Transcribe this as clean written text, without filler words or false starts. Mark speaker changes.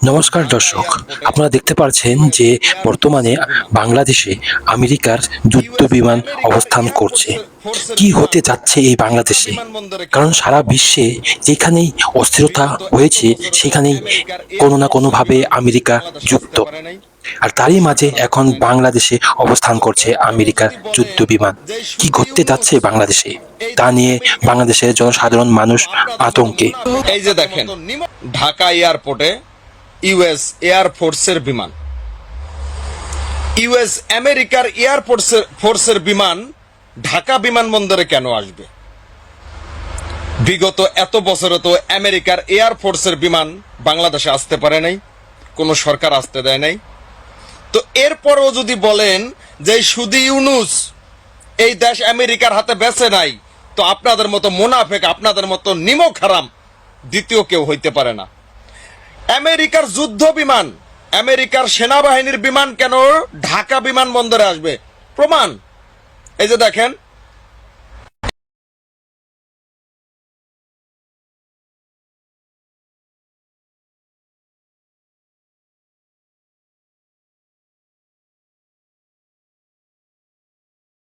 Speaker 1: নমস্কার দর্শক, আপনারা দেখতে পাচ্ছেন যে বর্তমানে বাংলাদেশে আমেরিকার যুদ্ধ বিমান অবস্থান করছে। কি হতে যাচ্ছে এই বাংলাদেশে? কারণ সারা বিশ্বে যেখানেই অস্থিরতা হয়েছে সেখানেই কোনো না কোনোভাবে আমেরিকা যুক্ত। আর তারই মাঝে এখন বাংলাদেশে অবস্থান করছে আমেরিকার যুদ্ধ বিমান। কি ঘটতে যাচ্ছে বাংলাদেশে তা নিয়ে বাংলাদেশের জনসাধারণ মানুষ আতঙ্কে।
Speaker 2: এই যে দেখেন, ঢাকা এয়ারপোর্টে ইউএস এয়ারফোর্সের বিমান, ইউএস আমেরিকার ফোর্সের বিমান ঢাকা বিমানবন্দরে কেন আসবে? বিগত এত বছরে তো আমেরিকার এয়ারফোর্সের বিমান বাংলাদেশে আসতে পারে নাই, কোনো সরকার আসতে দেয় নাই। তো এরপরও যদি বলেন যে শুধু ইউনুস এই দেশ আমেরিকার হাতে বেঁচে নাই, তো আপনাদের মতো মুনাফেক, আপনাদের মতো নিমক হারাম দ্বিতীয় কেউ হইতে পারে না। আমেরিকার যুদ্ধ বিমান, আমেরিকার সেনাবাহিনীর বিমান কেন ঢাকা বিমানবন্দরে আসবে? প্রমাণ এই যে দেখেন,